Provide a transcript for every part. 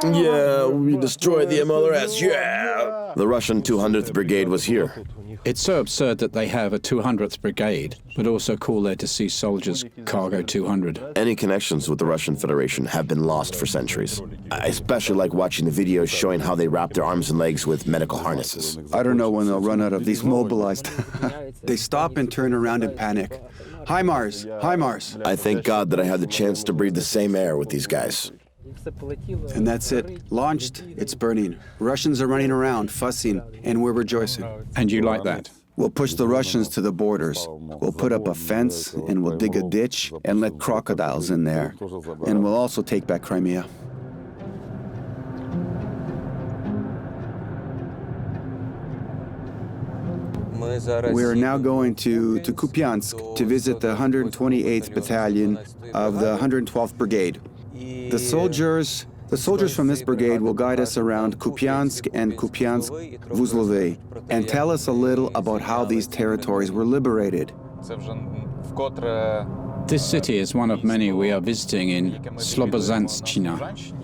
Yeah, we destroyed the MLRS, yeah! The Russian 200th Brigade was here. It's so absurd that they have a 200th Brigade, but also call their deceased soldiers Cargo 200. Any connections with the Russian Federation have been lost for centuries. I especially like watching the videos showing how they wrap their arms and legs with medical harnesses. I don't know when they'll run out of these mobilized. They stop and turn around in panic. Hi Mars, hi Mars. I thank God that I had the chance to breathe the same air with these guys. And that's it. Launched, it's burning. Russians are running around, fussing, and we're rejoicing. And you like that? We'll push the Russians to the borders. We'll put up a fence, and we'll dig a ditch and let crocodiles in there. And we'll also take back Crimea. We are now going to Kupiansk to visit the 128th Battalion of the 112th Brigade. The soldiers from this brigade will guide us around Kupiansk and Kupiansk-Vuzlovyi and tell us a little about how these territories were liberated. This city is one of many we are visiting in Slobozhanshchyna.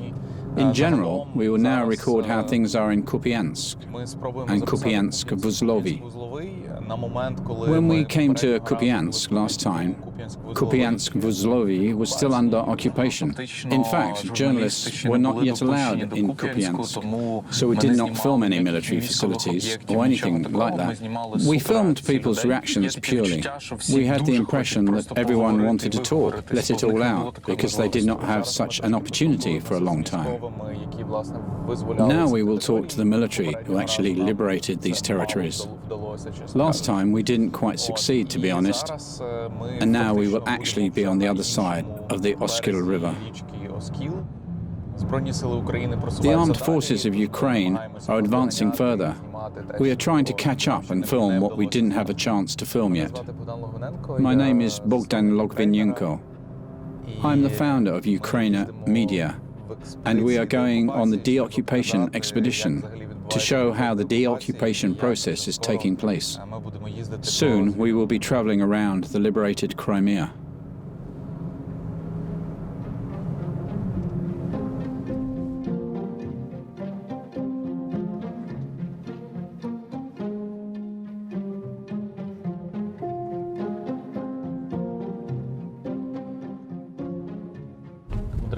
In general, we will now record how things are in Kupiansk and Kupiansk-Vuzlovyi. When we came to Kupiansk last time, Kupiansk-Vuzlovyi was still under occupation. In fact, journalists were not yet allowed in Kupiansk, so we did not film any military facilities or anything like that. We filmed people's reactions purely. We had the impression that everyone wanted to talk, let it all out, because they did not have such an opportunity for a long time. Now we will talk to the military who actually liberated these territories. Last time we didn't quite succeed, to be honest, and now we will actually be on the other side of the Oskil River. The armed forces of Ukraine are advancing further. We are trying to catch up and film what we didn't have a chance to film yet. My name is Bogdan Logvinenko. I'm the founder of Ukrainian Media, and we are going on the deoccupation expedition to show how the deoccupation process is taking place. Soon we will be traveling around the liberated Crimea.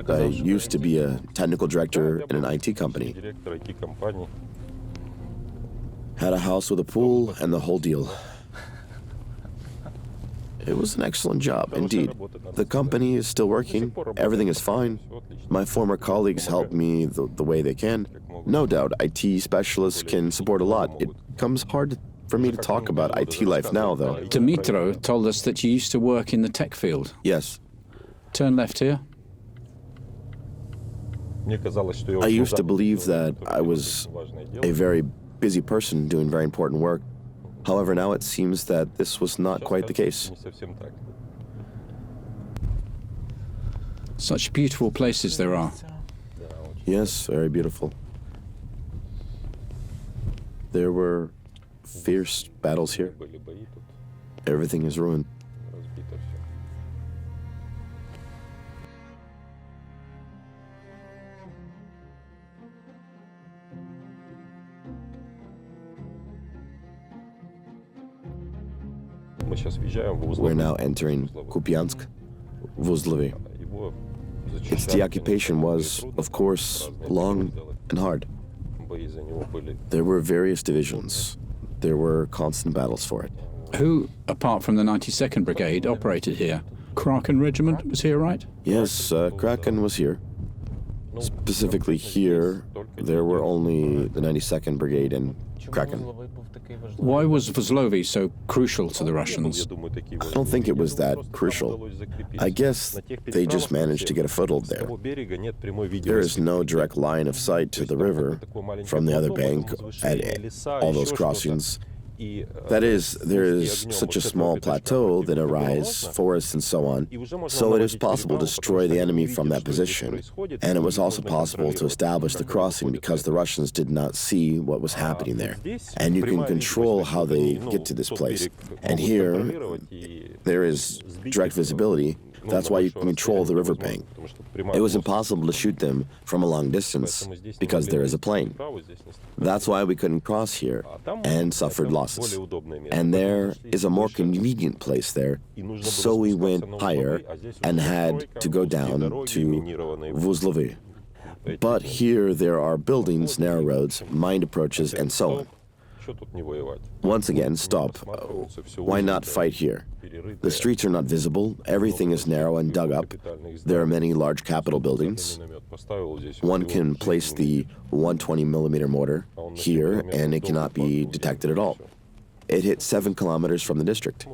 I used to be a technical director in an IT company. Had a house with a pool and the whole deal. It was an excellent job, indeed. The company is still working, everything is fine. My former colleagues help me the way they can. No doubt, IT specialists can support a lot. It comes hard for me to talk about IT life now, though. Dmitro told us that you used to work in the tech field. Yes. Turn left here. I used to believe that I was a very busy person doing very important work. However, now it seems that this was not quite the case. Such beautiful places there are. Yes, very beautiful. There were fierce battles here. Everything is ruined. We're now entering Kupiansk-Vuzlovyi. Its deoccupation was, of course, long and hard. There were various divisions. There were constant battles for it. Who, apart from the 92nd Brigade, operated here? Kraken Regiment was here, right? Yes, Kraken was here. Specifically here, there were only the 92nd Brigade and Kraken. Why was Vuzlovyi so crucial to the Russians? I don't think it was that crucial. I guess they just managed to get a foothold there. There is no direct line of sight to the river from the other bank at all those crossings. That is, there is such a small plateau that arise, forests and so on, so it is possible to destroy the enemy from that position. And it was also possible to establish the crossing because the Russians did not see what was happening there. And you can control how they get to this place. And here, there is direct visibility, That's why you can control the riverbank. It was impossible to shoot them from a long distance because there is a plain. That's why we couldn't cross here and suffered losses. And there is a more convenient place there, so we went higher and had to go down to Vuzlovyi. But here there are buildings, narrow roads, mined approaches, and so on. Once again, stop. Why not fight here? The streets are not visible, everything is narrow and dug up. There are many large Capitol buildings. One can place the 120mm mortar here and it cannot be detected at all. It hit 7 kilometers from the district,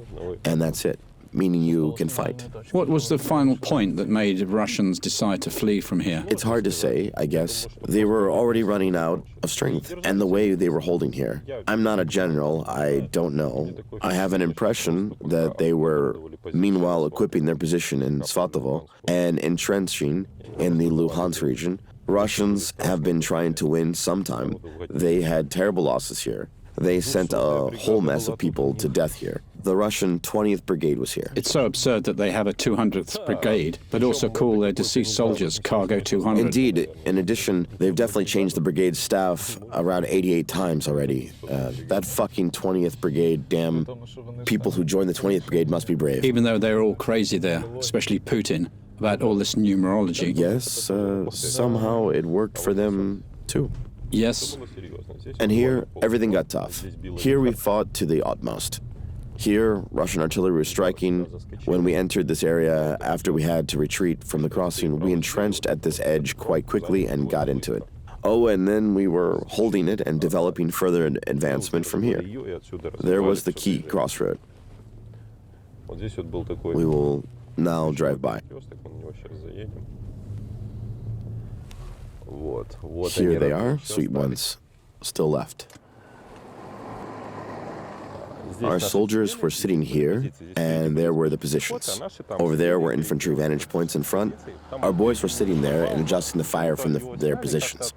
and that's it, meaning you can fight. What was the final point that made Russians decide to flee from here? It's hard to say, I guess. They were already running out of strength, and the way they were holding here. I'm not a general, I don't know. I have an impression that they were meanwhile equipping their position in Svatovo and entrenching in the Luhansk region. Russians have been trying to win sometime. They had terrible losses here. They sent a whole mess of people to death here. The Russian 20th Brigade was here. It's so absurd that they have a 200th Brigade, but also call their deceased soldiers Cargo 200. Indeed. In addition, they've definitely changed the brigade's staff around 88 times already. That fucking 20th Brigade, damn people who joined the 20th Brigade must be brave. Even though they're all crazy there, especially Putin, about all this numerology. Yes, somehow it worked for them too. Yes. And here, everything got tough. Here we fought to the utmost. Here, Russian artillery was striking. When we entered this area, after we had to retreat from the crossing, we entrenched at this edge quite quickly and got into it. Oh, and then we were holding it and developing further advancement from here. There was the key crossroad. We will now drive by. Here they are, sweet ones, still left. Our soldiers were sitting here, and there were the positions. Over there were infantry vantage points in front. Our boys were sitting there and adjusting the fire from their positions.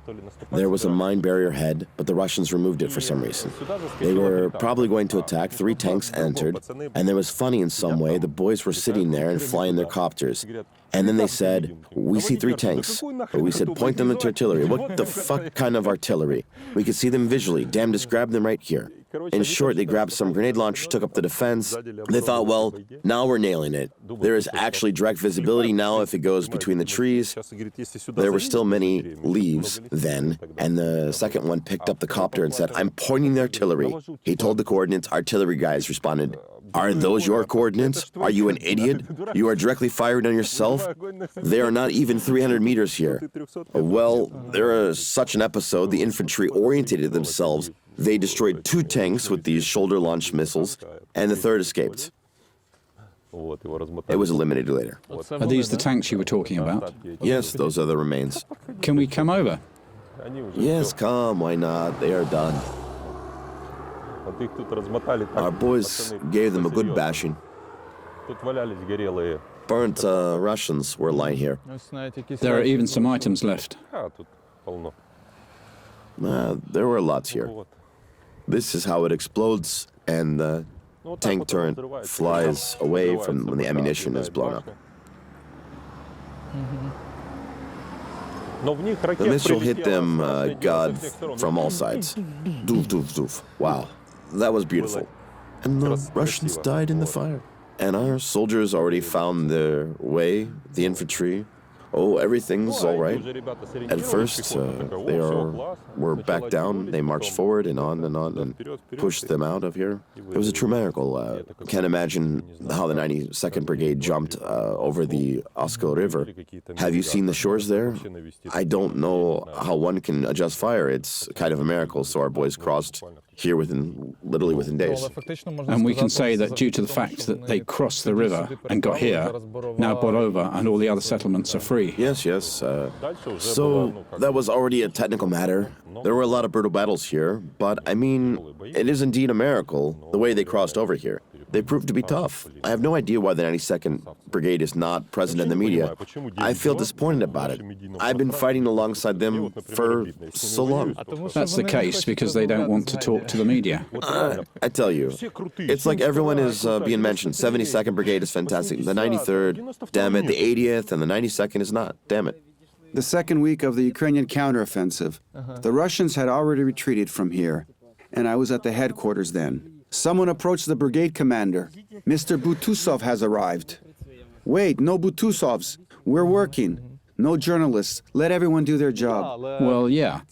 There was a mine barrier ahead, but the Russians removed it for some reason. They were probably going to attack. 3 tanks entered, and it was funny in some way. The boys were sitting there and flying their copters. And then they said, "We see 3 tanks." We said, "Point them at artillery." What the fuck kind of artillery? We could see them visually. Damn, just grab them right here. In short, they grabbed some grenade launchers, took up the defense. They thought, well, now we're nailing it. There is actually direct visibility now if it goes between the trees. There were still many leaves then, and the second one picked up the copter and said, "I'm pointing the artillery." He told the coordinates. Artillery guys responded, "Are those your coordinates? Are you an idiot? You are directly firing on yourself? They are not even 300 meters here." Well, there is such an episode. The infantry orientated themselves. They destroyed 2 tanks with these shoulder-launched missiles, and the third escaped. It was eliminated later. Are these the tanks you were talking about? Yes, those are the remains. Can we come over? Yes, come, why not? They are done. Our boys gave them a good bashing. Burnt Russians were lying here. There are even some items left. There were lots here. This is how it explodes, and the tank turret flies away from when the ammunition is blown up. The missile hit them, God, from all sides. Doof, doof, doof. Wow, that was beautiful. And the Russians died in the fire. And our soldiers already found their way, the infantry. Oh, everything's all right. At first, they were back down. They marched forward and on, and pushed them out of here. It was a true miracle. Can't imagine how the 92nd Brigade jumped over the Oskil River. Have you seen the shores there? I don't know how one can adjust fire. It's kind of a miracle. So our boys crossed here literally within days. And we can say that due to the fact that they crossed the river and got here, now Borova and all the other settlements are free. Yes. So that was already a technical matter. There were a lot of brutal battles here, but I mean, it is indeed a miracle, the way they crossed over here. They proved to be tough. I have no idea why the 92nd Brigade is not present in the media. I feel disappointed about it. I've been fighting alongside them for so long. That's the case because they don't want to talk to the media. I tell you, it's like everyone is being mentioned. 72nd Brigade is fantastic. The 93rd, damn it. The 80th and the 92nd is not. Damn it. The second week of the Ukrainian counteroffensive, the Russians had already retreated from here, and I was at the headquarters then. Someone approached the brigade commander. Mr. Butusov has arrived. Wait, no Butusovs. We're working. No journalists. Let everyone do their job. Well, yeah.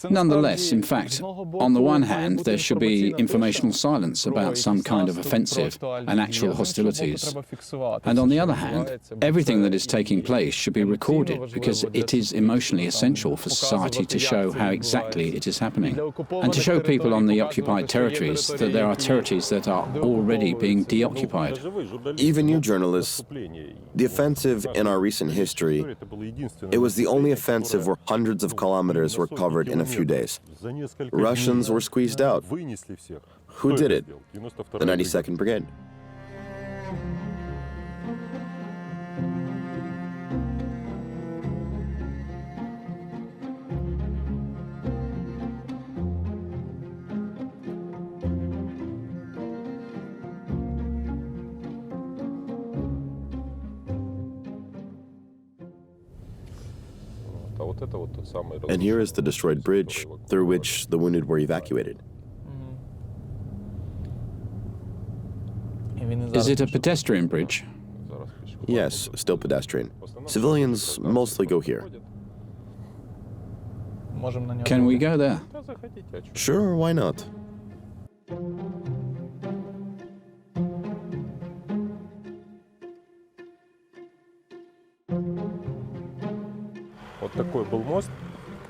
Nonetheless, in fact, on the one hand, there should be informational silence about some kind of offensive and actual hostilities. And on the other hand, everything that is taking place should be recorded because it is emotionally essential for society to show how exactly it is happening. And to show people on the occupied territories that there are territories that are already being deoccupied. Even you journalists, the offensive in our recent history, it was the only offensive where hundreds of kilometers were covered in a few days. Russians were squeezed out. Who did it? The 92nd Brigade. And here is the destroyed bridge through which the wounded were evacuated. Is it a pedestrian bridge? Yes, still pedestrian. Civilians mostly go here. Can we go there? Sure, why not?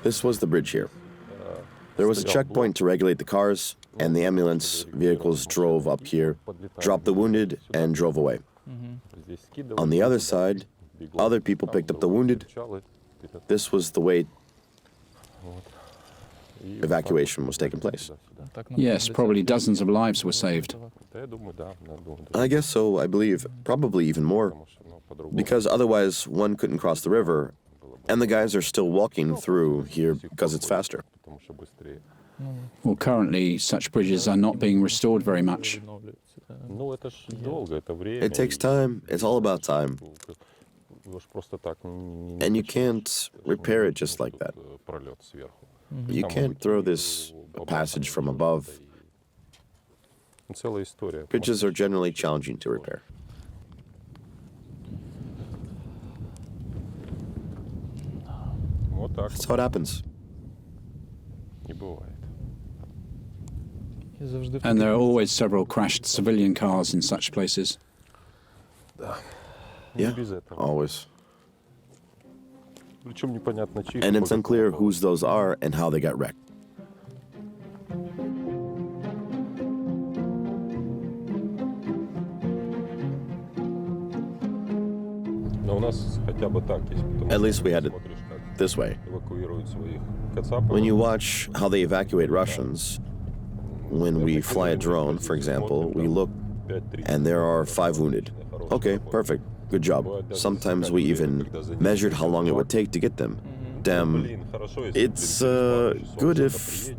This was the bridge here. There was a checkpoint to regulate the cars, and the ambulance vehicles drove up here, dropped the wounded, and drove away. On the other side, other people picked up the wounded. This was the way evacuation was taking place. Yes, probably dozens of lives were saved. I guess so, I believe. Probably even more. Because otherwise one couldn't cross the river, and the guys are still walking through here because it's faster. Well, currently, such bridges are not being restored very much. It takes time. It's all about time. And you can't repair it just like that. You can't throw this passage from above. Bridges are generally challenging to repair. That's how it happens. And there are always several crashed civilian cars in such places. Yeah, always. And it's unclear whose those are and how they got wrecked. At least we had it this way. When you watch how they evacuate Russians, when we fly a drone, for example, we look and there are 5 wounded. Okay, perfect. Good job. Sometimes we even measured how long it would take to get them. Damn, it's good if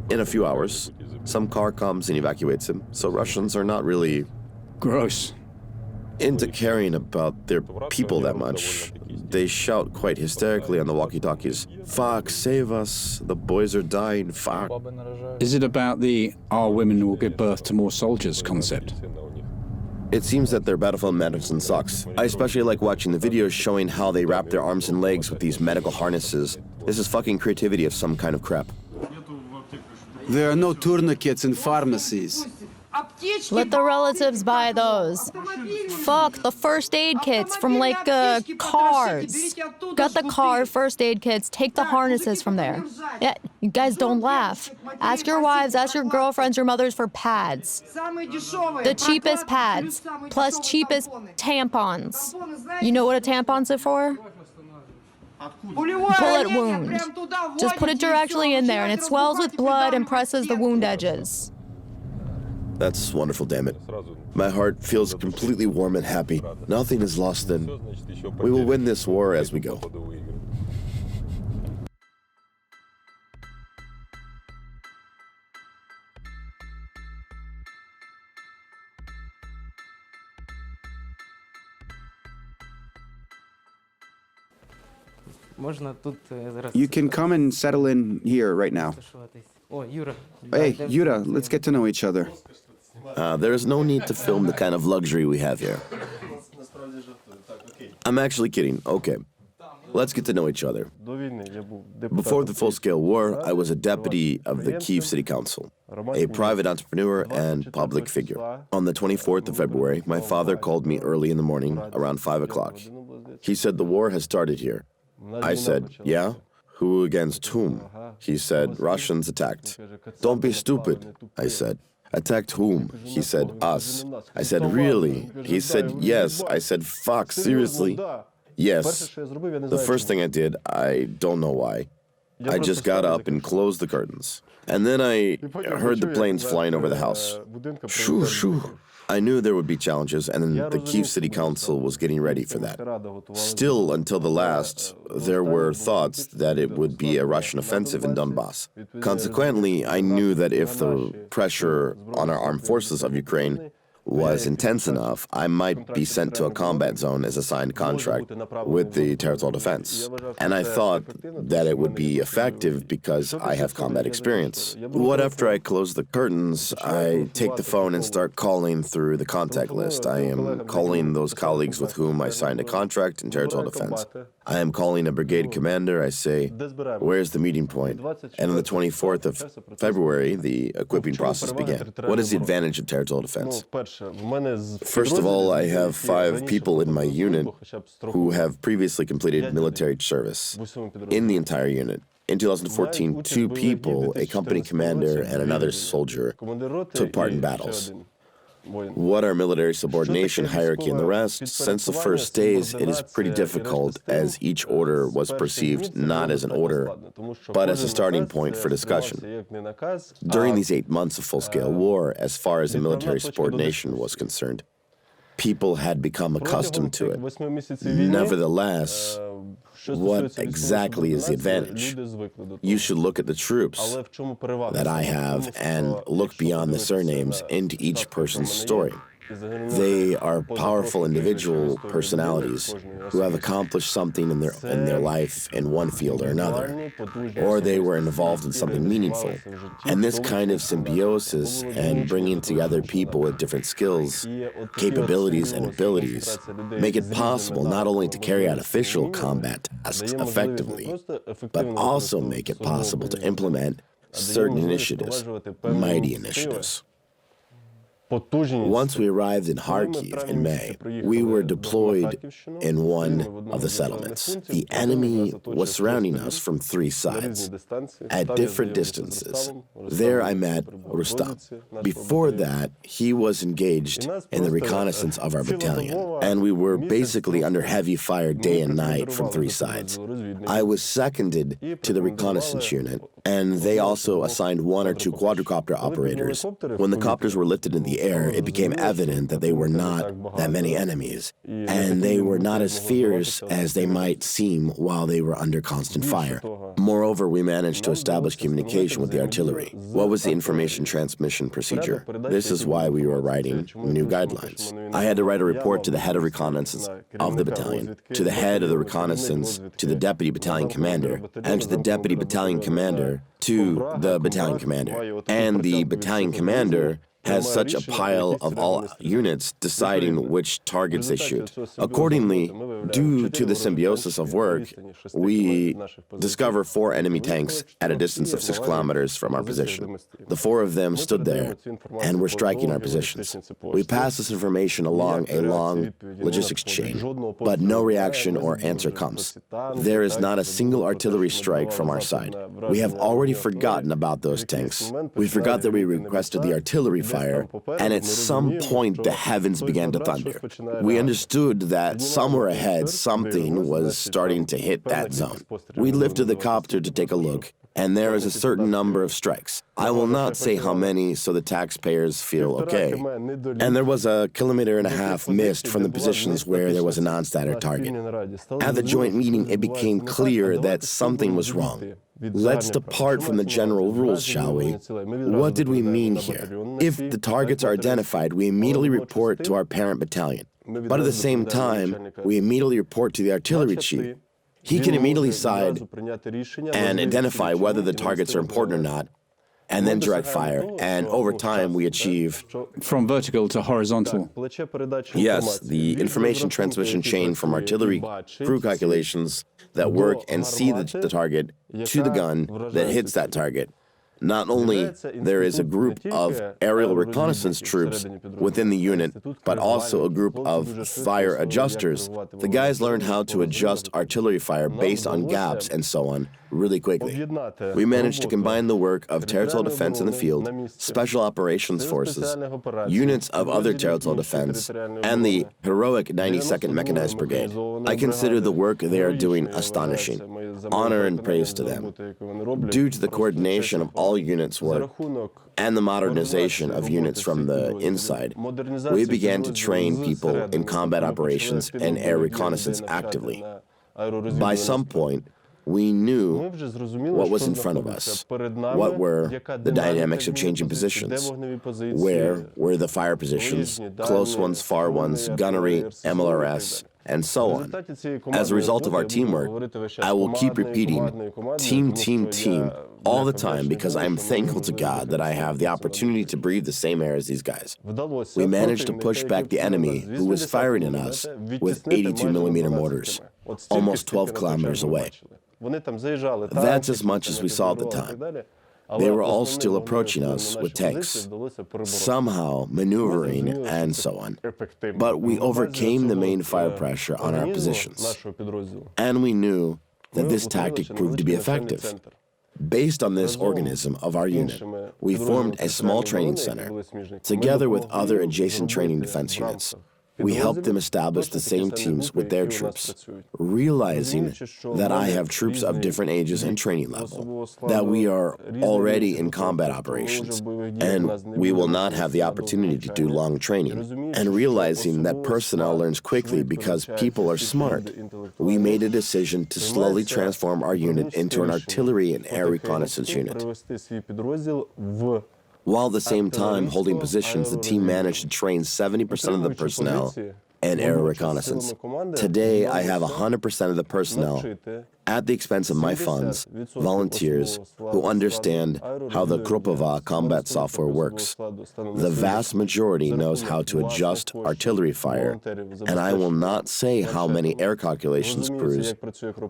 in a few hours some car comes and evacuates them. So Russians are not really Gross. into caring about their people that much. They shout quite hysterically on the walkie-talkies, "Fuck, save us, the boys are dying, fuck." Is it about the "our women will give birth to more soldiers" concept? It seems that their battlefield medicine sucks. I especially like watching the videos showing how they wrap their arms and legs with these medical harnesses. This is fucking creativity of some kind of crap. There are no tourniquets in pharmacies. Let the relatives buy those. Fuck, the first aid kits from, like, cars. Got the car first aid kits, take the harnesses from there. Yeah, you guys don't laugh. Ask your wives, ask your girlfriends, your mothers for pads. The cheapest pads, plus cheapest tampons. You know what a tampon's it for? Bullet wound. Just put it directly in there and it swells with blood and presses the wound edges. That's wonderful, damn it. My heart feels completely warm and happy. Nothing is lost then. We will win this war as we go. You can come and settle in here right now. Hey, Yura, let's get to know each other. There is no need to film the kind of luxury we have here. I'm actually kidding. Okay. Let's get to know each other. Before the full-scale war, I was a deputy of the Kyiv City Council, a private entrepreneur and public figure. On the 24th of February, my father called me early in the morning, around 5 o'clock. He said the war has started here. I said, yeah? Who against whom? He said, Russians attacked. Don't be stupid, I said. Attacked whom? He said, us. I said, really? He said, yes. I said, fuck, seriously? Yes. The first thing I did, I don't know why. I just got up and closed the curtains. And then I heard the planes flying over the house. Shoo, shoo. I knew there would be challenges, and then the Kyiv City Council was getting ready for that. Still, until the last, there were thoughts that it would be a Russian offensive in Donbass. Consequently, I knew that if the pressure on our armed forces of Ukraine was intense enough, I might be sent to a combat zone as a signed contract with the Territorial Defense. And I thought that it would be effective because I have combat experience. What after I close the curtains, I take the phone and start calling through the contact list. I am calling those colleagues with whom I signed a contract in Territorial Defense. I am calling a brigade commander. I say, where's the meeting point? And on the 24th of February, the equipping process began. What is the advantage of Territorial Defense? First of all, I have 5 people in my unit who have previously completed military service in the entire unit. In 2014, 2 people, a company commander and another soldier, took part in battles. What are military subordination, hierarchy, and the rest? Since the first days, it is pretty difficult, as each order was perceived not as an order, but as a starting point for discussion. During these 8 months of full-scale war, as far as the military subordination was concerned, people had become accustomed to it. Nevertheless, what exactly is the advantage? You should look at the troops that I have and look beyond the surnames into each person's story. They are powerful individual personalities who have accomplished something in their life in one field or another, or they were involved in something meaningful. And this kind of symbiosis and bringing together people with different skills, capabilities, and abilities make it possible not only to carry out official combat tasks effectively, but also make it possible to implement certain initiatives, mighty initiatives. Once we arrived in Kharkiv in May, we were deployed in one of the settlements. The enemy was surrounding us from 3 sides, at different distances. There I met Rustam. Before that, he was engaged in the reconnaissance of our battalion, and we were basically under heavy fire day and night from 3 sides. I was seconded to the reconnaissance unit, and they also assigned 1 or 2 quadricopter operators. When the copters were lifted in the air, it became evident that they were not that many enemies, and they were not as fierce as they might seem while they were under constant fire. Moreover, we managed to establish communication with the artillery. What was the information transmission procedure? This is why we were writing new guidelines. I had to write a report to the head of reconnaissance of the battalion, to the head of the reconnaissance, to the deputy battalion commander, and to the deputy battalion commander, to the battalion commander. And the battalion commander has such a pile of all units deciding which targets they shoot. Accordingly, due to the symbiosis of work, we discover 4 enemy tanks at a distance of 6 kilometers from our position. The 4 of them stood there and were striking our positions. We pass this information along a long logistics chain, but no reaction or answer comes. There is not a single artillery strike from our side. We have already forgotten about those tanks. We forgot that we requested the artillery fire, and at some point the heavens began to thunder. We understood that somewhere ahead something was starting to hit that zone. We lifted the copter to take a look, and there is a certain number of strikes. I will not say how many so the taxpayers feel okay. And there was 1.5 kilometers missed from the positions where there was a non-standard target. At the joint meeting, it became clear that something was wrong. Let's depart from the general rules, shall we? What did we mean here? If the targets are identified, we immediately report to our parent battalion. But at the same time, we immediately report to the artillery chief. He can immediately decide and identify whether the targets are important or not, and then direct fire. And over time, we achieve... From vertical to horizontal. Yes, the information transmission chain from artillery crew calculations that work and see the target to the gun that hits that target. Not only there is a group of aerial reconnaissance troops within the unit, but also a group of fire adjusters. The guys learned how to adjust artillery fire based on gaps and so on really quickly. We managed to combine the work of territorial defense in the field, special operations forces, units of other territorial defense, and the heroic 92nd Mechanized Brigade. I consider the work they are doing astonishing. Honor and praise to them. Due to the coordination of all units' work and the modernization of units from the inside, we began to train people in combat operations and air reconnaissance actively. By some point, we knew what was in front of us, what were the dynamics of changing positions, where were the fire positions, close ones, far ones, gunnery, MLRS, and so on. As a result of our teamwork, I will keep repeating team, team, team all the time because I am thankful to God that I have the opportunity to breathe the same air as these guys. We managed to push back the enemy who was firing at us with 82mm mortars, almost 12 kilometers away. That's as much as we saw at the time. They were all still approaching us with tanks, somehow maneuvering and so on. But we overcame the main fire pressure on our positions, and we knew that this tactic proved to be effective. Based on this organism of our unit, we formed a small training center, together with other adjacent training defense units. We helped them establish the same teams with their troops, realizing that I have troops of different ages and training level, that we are already in combat operations, and we will not have the opportunity to do long training, and realizing that personnel learns quickly because people are smart, we made a decision to slowly transform our unit into an artillery and air reconnaissance unit. While at the same time holding positions, the team managed to train 70% of the personnel in air reconnaissance. Today, I have 100% of the personnel, at the expense of my funds, volunteers who understand how the Kropova combat software works. The vast majority knows how to adjust artillery fire, and I will not say how many air calculations crews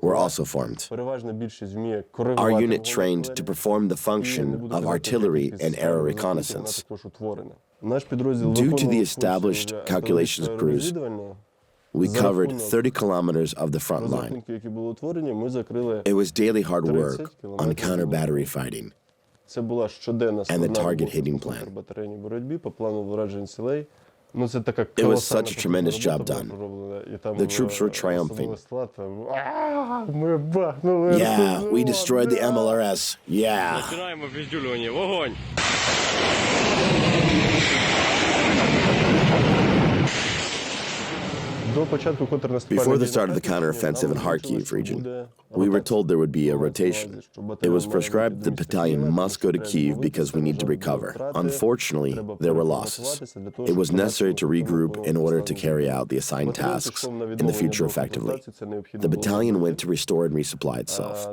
were also formed. Our unit trained to perform the function of artillery and air reconnaissance. Due to the established calculations crews, we covered 30 kilometers of the front line. It was daily hard work on counter-battery fighting and the target hitting plan. It was such a tremendous job done. The troops were triumphing. Yeah, we destroyed the MLRS. Yeah. Before the start of the counteroffensive in Kharkiv region, we were told there would be a rotation. It was prescribed the battalion must go to Kyiv because we need to recover. Unfortunately, there were losses. It was necessary to regroup in order to carry out the assigned tasks in the future effectively. The battalion went to restore and resupply itself.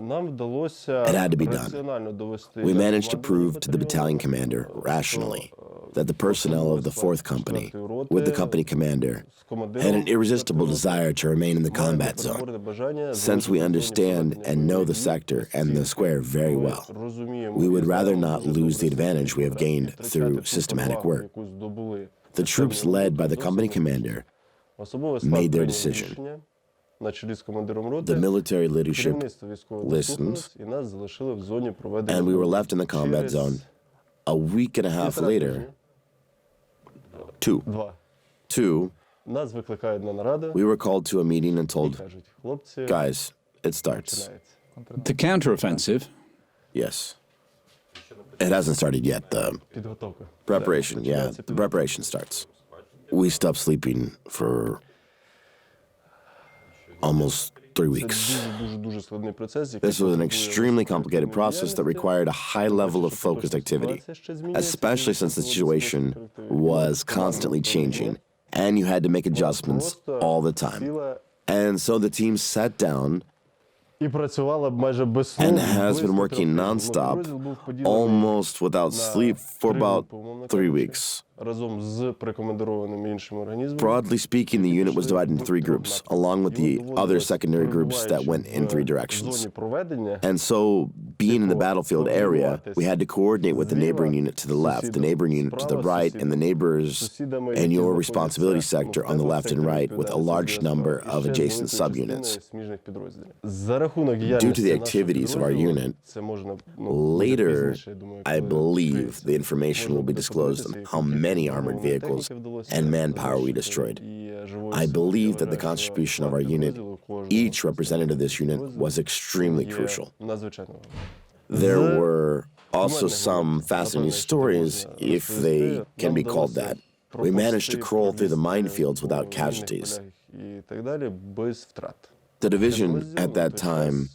It had to be done. We managed to prove to the battalion commander, rationally, that the personnel of the 4th Company, with the company commander, had an irresistible desire to remain in the combat zone. Since we understand and know the sector and the square very well, we would rather not lose the advantage we have gained through systematic work. The troops led by the company commander made their decision. The military leadership listened, and we were left in the combat zone. A week and a half later, two, we were called to a meeting and told, guys, it starts. The counteroffensive Yes. It hasn't started yet. The preparation, yeah, the preparation starts. We stopped sleeping for almost 3 weeks. This was an extremely complicated process that required a high level of focused activity, especially since the situation was constantly changing, and you had to make adjustments all the time. And so the team sat down and has been working nonstop, almost without sleep, for about 3 weeks. Broadly speaking, the unit was divided into 3 groups, along with the other secondary groups that went in 3 directions. And so, being in the battlefield area, we had to coordinate with the neighboring unit to the left, the neighboring unit to the right, and the neighbors in your responsibility sector on the left and right, with a large number of adjacent subunits. Due to the activities of our unit, later, I believe the information will be disclosed on how many armored vehicles and manpower we destroyed. I believe that the contribution of our unit, each representative of this unit, was extremely crucial. There were also some fascinating stories, if they can be called that. We managed to crawl through the minefields without casualties. The division at that time,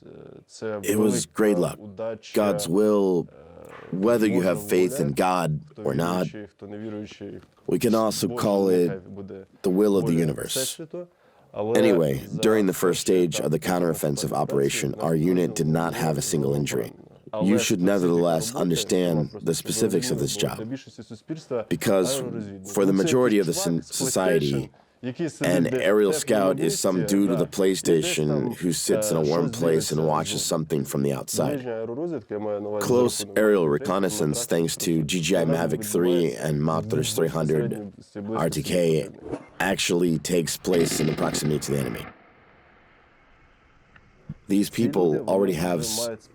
it was great luck, God's will. Whether you have faith in God or not, we can also call it the will of the universe. Anyway, during the first stage of the counteroffensive operation, our unit did not have a single injury. You should nevertheless understand the specifics of this job, because for the majority of the society, an aerial scout is some dude with a PlayStation who sits in a warm place and watches something from the outside. Close aerial reconnaissance, thanks to GGI Mavic 3 and Mach-3 300 RTK, actually takes place in the proximity to the enemy. These people already have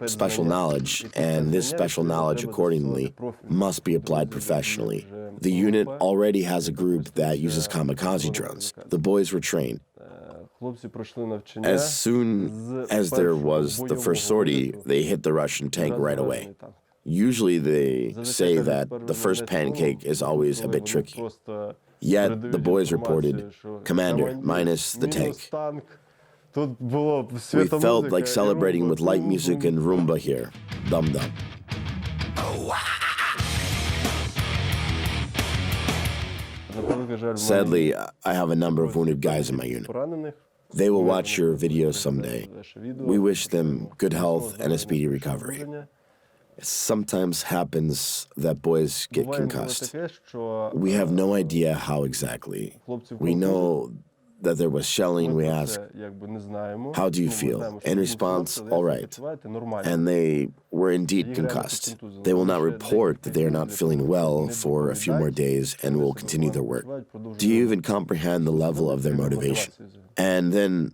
special knowledge, and this special knowledge, accordingly, must be applied professionally. The unit already has a group that uses kamikaze drones. The boys were trained. As soon as there was the first sortie, they hit the Russian tank right away. Usually they say that the first pancake is always a bit tricky. Yet the boys reported, "Commander, minus the tank." We felt like celebrating with light music and rumba here. Dum dum. Sadly, I have a number of wounded guys in my unit. They will watch your videos someday. We wish them good health and a speedy recovery. It sometimes happens that boys get concussed. We have no idea how exactly. We know that there was shelling. We ask, "How do you feel?" In response, "All right." And they were indeed concussed. They will not report that they are not feeling well for a few more days and will continue their work. Do you even comprehend the level of their motivation? And then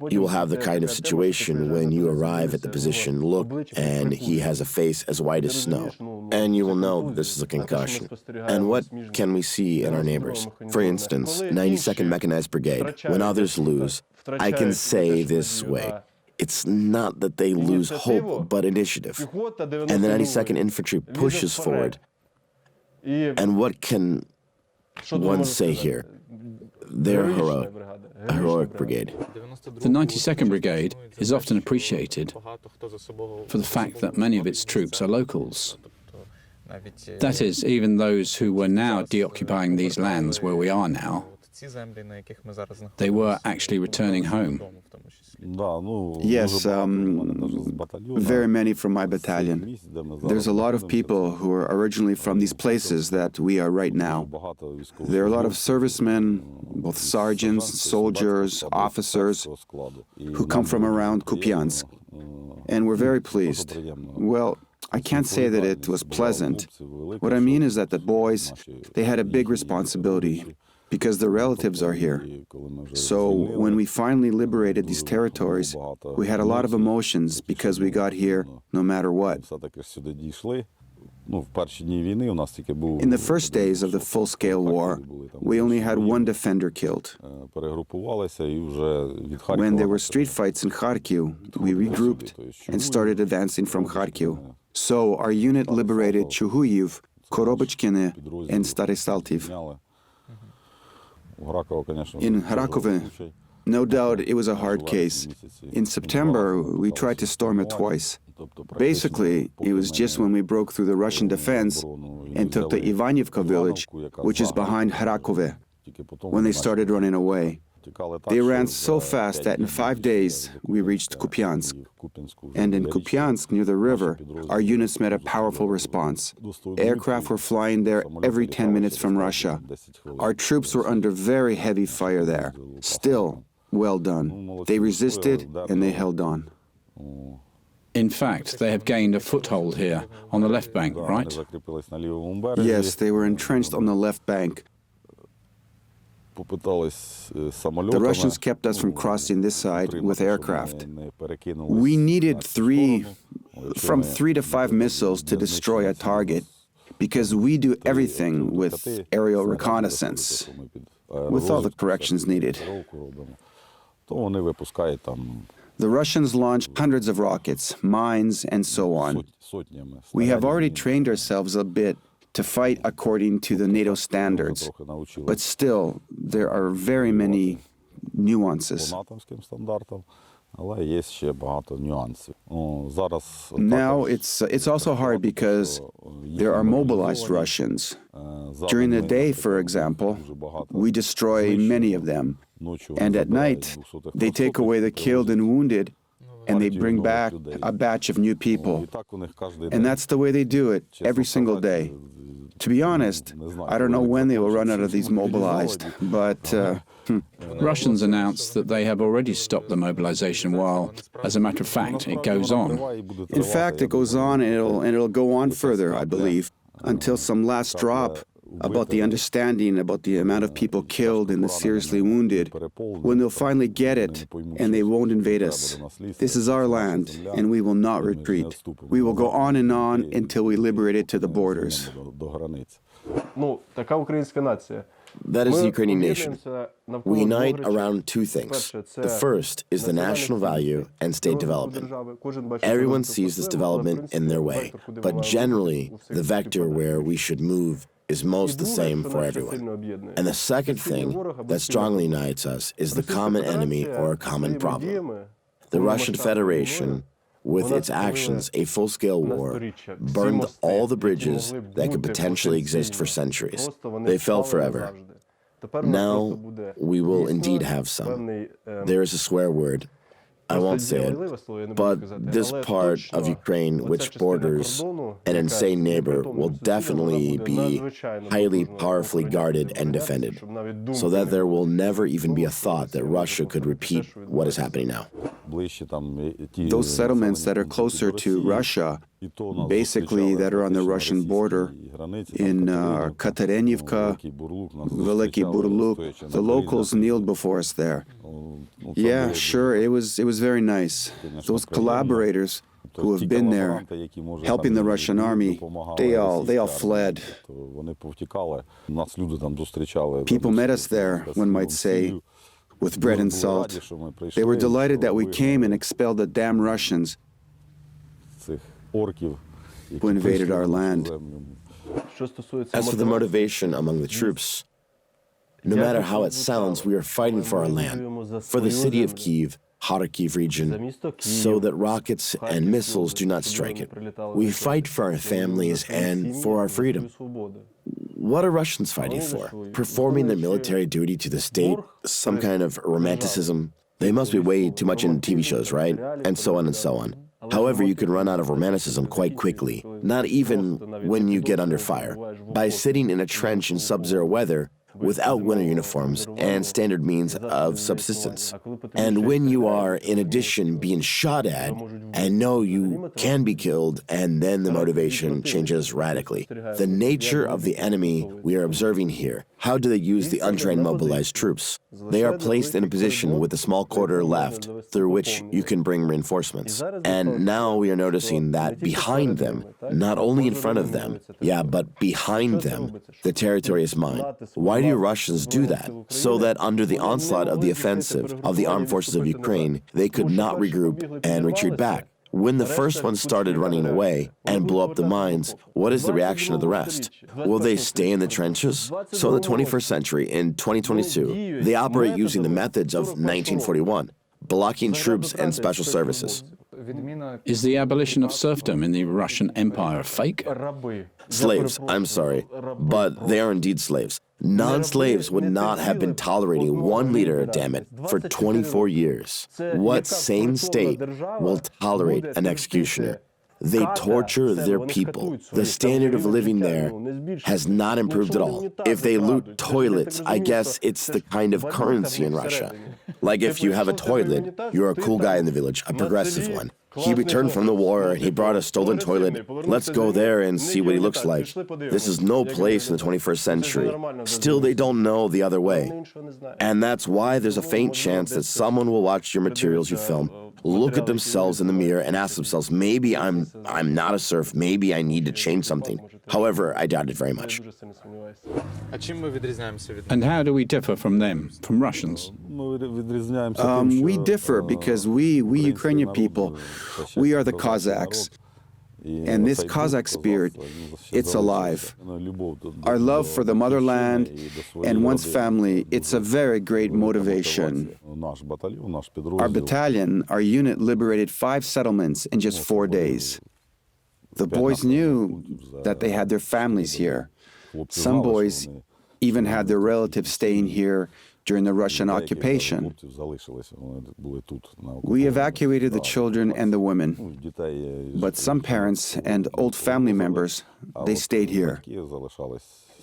you will have the kind of situation when you arrive at the position, look, and he has a face as white as snow. And you will know this is a concussion. And what can we see in our neighbors? For instance, 92nd Mechanized Brigade. When others lose, I can say this way. It's not that they lose hope, but initiative. And the 92nd Infantry pushes forward. And what can one say here? They're heroic. A heroic brigade. The 92nd Brigade is often appreciated for the fact that many of its troops are locals. That is, even those who were now deoccupying these lands where we are now, they were actually returning home. Yes, very many from my battalion. There's a lot of people who are originally from these places that we are right now. There are a lot of servicemen, both sergeants, soldiers, officers, who come from around Kupiansk. And we're very pleased. Well, I can't say that it was pleasant. What I mean is that the boys, they had a big responsibility, because their relatives are here. So when we finally liberated these territories, we had a lot of emotions because we got here no matter what. In the first days of the full-scale war, we only had one defender killed. When there were street fights in Kharkiv, we regrouped and started advancing from Kharkiv. So our unit liberated Chuhuyiv, Korobochkine, and Stary Saltiv. In Harakove, no doubt it was a hard case. In September, we tried to storm it twice. Basically, it was just when we broke through the Russian defense and took the Ivanivka village, which is behind Harakove, when they started running away. They ran so fast that in 5 days we reached Kupiansk. And in Kupiansk, near the river, our units met a powerful response. Aircraft were flying there every 10 minutes from Russia. Our troops were under very heavy fire there. Still, well done. They resisted and they held on. In fact, they have gained a foothold here on the left bank, right? Yes, they were entrenched on the left bank. The Russians kept us from crossing this side with aircraft. We needed from 3 to 5 missiles to destroy a target, because we do everything with aerial reconnaissance, with all the corrections needed. The Russians launched hundreds of rockets, mines, and so on. We have already trained ourselves a bit to fight according to the NATO standards, but still, there are very many nuances. Now, it's also hard because there are mobilized Russians. During the day, for example, we destroy many of them, and at night, they take away the killed and wounded, and they bring back a batch of new people. And that's the way they do it, every single day. To be honest, I don't know when they will run out of these mobilized, but... Russians announced that they have already stopped the mobilization while, as a matter of fact, it goes on. In fact, it goes on and it'll go on further, I believe, until some last drop about the understanding about the amount of people killed and the seriously wounded, when they'll finally get it and they won't invade us. This is our land, and we will not retreat. We will go on and on until we liberate it to the borders. That is the Ukrainian nation. We unite around 2 things. The first is the national value and state development. Everyone sees this development in their way, but generally, the vector where we should move is most the same for everyone. And the second thing that strongly unites us is the common enemy or a common problem. The Russian Federation, with its actions, a full-scale war, burned all the bridges that could potentially exist for centuries. They fell forever. Now, we will indeed have some. There is a swear word. I won't say it, but this part of Ukraine which borders an insane neighbor will definitely be highly powerfully guarded and defended, so that there will never even be a thought that Russia could repeat what is happening now. Those settlements that are closer to Russia, basically that are on the Russian border, in Katerenivka, Veliki Burluk, the locals kneeled before us there. Yeah, sure, it was very nice. Those collaborators who have been there, helping the Russian army, they all fled. People met us there, one might say, with bread and salt. They were delighted that we came and expelled the damn Russians who invaded our land. As for the motivation among the troops, no matter how it sounds, we are fighting for our land, for the city of Kyiv, Kharkiv region, so that rockets and missiles do not strike it. We fight for our families and for our freedom. What are Russians fighting for? Performing their military duty to the state? Some kind of romanticism? They must be way too much in TV shows, right? And so on and so on. However, you can run out of romanticism quite quickly, not even when you get under fire. By sitting in a trench in sub-zero weather, without winter uniforms and standard means of subsistence. And when you are, in addition, being shot at and know you can be killed, and then the motivation changes radically. The nature of the enemy we are observing here. How do they use the untrained mobilized troops? They are placed in a position with a small corridor left through which you can bring reinforcements. And now we are noticing that behind them, not only in front of them, but behind them, the territory is mine. Why do Russians do that? So that under the onslaught of the offensive of the armed forces of Ukraine, they could not regroup and retreat back. When the first one started running away and blew up the mines, what is the reaction of the rest? Will they stay in the trenches? So in the 21st century, in 2022, they operate using the methods of 1941, blocking troops and special services. Is the abolition of serfdom in the Russian Empire fake? Slaves, I'm sorry, but they are indeed slaves. Non-slaves would not have been tolerating 1 liter, damn it, for 24 years. What sane state will tolerate an executioner? They torture their people. The standard of living there has not improved at all. If they loot toilets, I guess it's the kind of currency in Russia. Like if you have a toilet, you're a cool guy in the village, a progressive one. He returned from the war and he brought a stolen toilet. Let's go there and see what he looks like. This is no place in the 21st century. Still, they don't know the other way. And that's why there's a faint chance that someone will watch your materials you film, look at themselves in the mirror and ask themselves, maybe I'm not a serf, maybe I need to change something. However, I doubt it very much. And how do we differ from them, from Russians? We differ because we Ukrainian people, we are the Cossacks. And this Cossack spirit, it's alive. Our love for the motherland and one's family, it's a very great motivation. Our battalion, our unit liberated 5 settlements in just 4 days. The boys knew that they had their families here. Some boys even had their relatives staying here during the Russian occupation. We evacuated the children and the women, but some parents and old family members, they stayed here,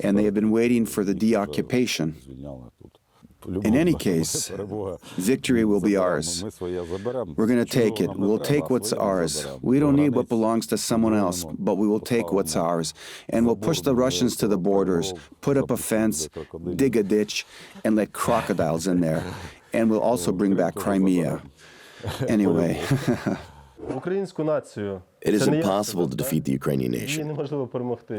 and they have been waiting for the deoccupation. In any case, victory will be ours. We're going to take it. We'll take what's ours. We don't need what belongs to someone else, but we will take what's ours. And we'll push the Russians to the borders, put up a fence, dig a ditch, and let crocodiles in there. And we'll also bring back Crimea. Anyway. It is impossible to defeat the Ukrainian nation.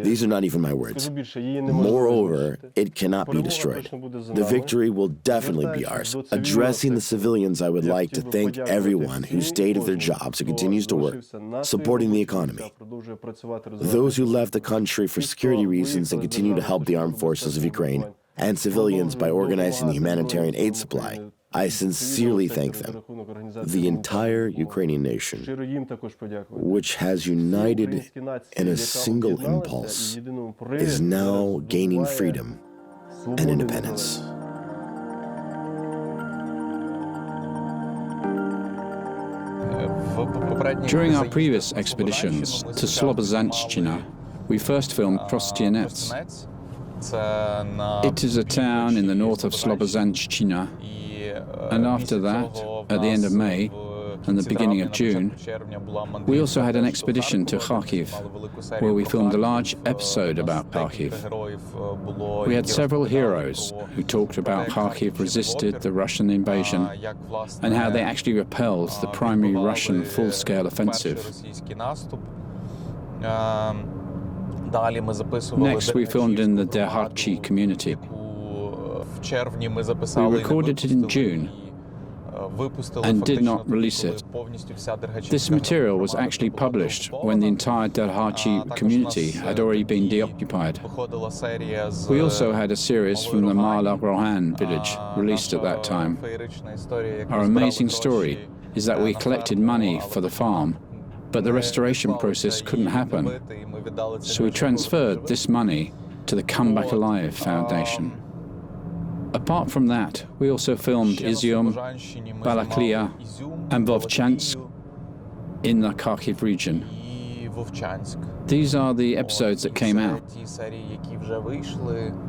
These are not even my words. Moreover, it cannot be destroyed. The victory will definitely be ours. Addressing the civilians, I would like to thank everyone who stayed at their jobs and continues to work, supporting the economy. Those who left the country for security reasons and continue to help the armed forces of Ukraine, and civilians by organizing the humanitarian aid supply. I sincerely thank them. The entire Ukrainian nation, which has united in a single impulse, is now gaining freedom and independence. During our previous expeditions to Slobozhanshchyna, we first filmed Prostyanets. It is a town in the north of Slobozhanshchyna, and after that, at the end of May and the beginning of June, we also had an expedition to Kharkiv, where we filmed a large episode about Kharkiv. We had several heroes who talked about Kharkiv resisted the Russian invasion and how they actually repelled the primary Russian full-scale offensive. Next, we filmed in the Deoccupation community. We recorded it in June and did not release it. This material was actually published when the entire Deoccupation community had already been deoccupied. We also had a series from the Mala Rohan village released at that time. Our amazing story is that we collected money for the farm, but the restoration process couldn't happen. So we transferred this money to the Come Back Alive Foundation. Apart from that, we also filmed Izium, Balaklia, and Vovchansk in the Kharkiv region. These are the episodes that came out.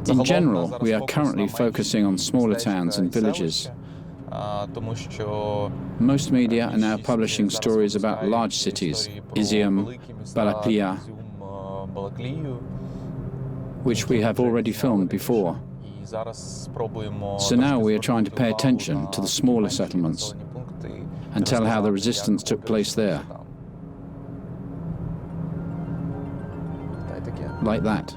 In general, we are currently focusing on smaller towns and villages. Most media are now publishing stories about large cities, Izium, Balaklia, which we have already filmed before. So now we are trying to pay attention to the smaller settlements and tell how the resistance took place there. Like that.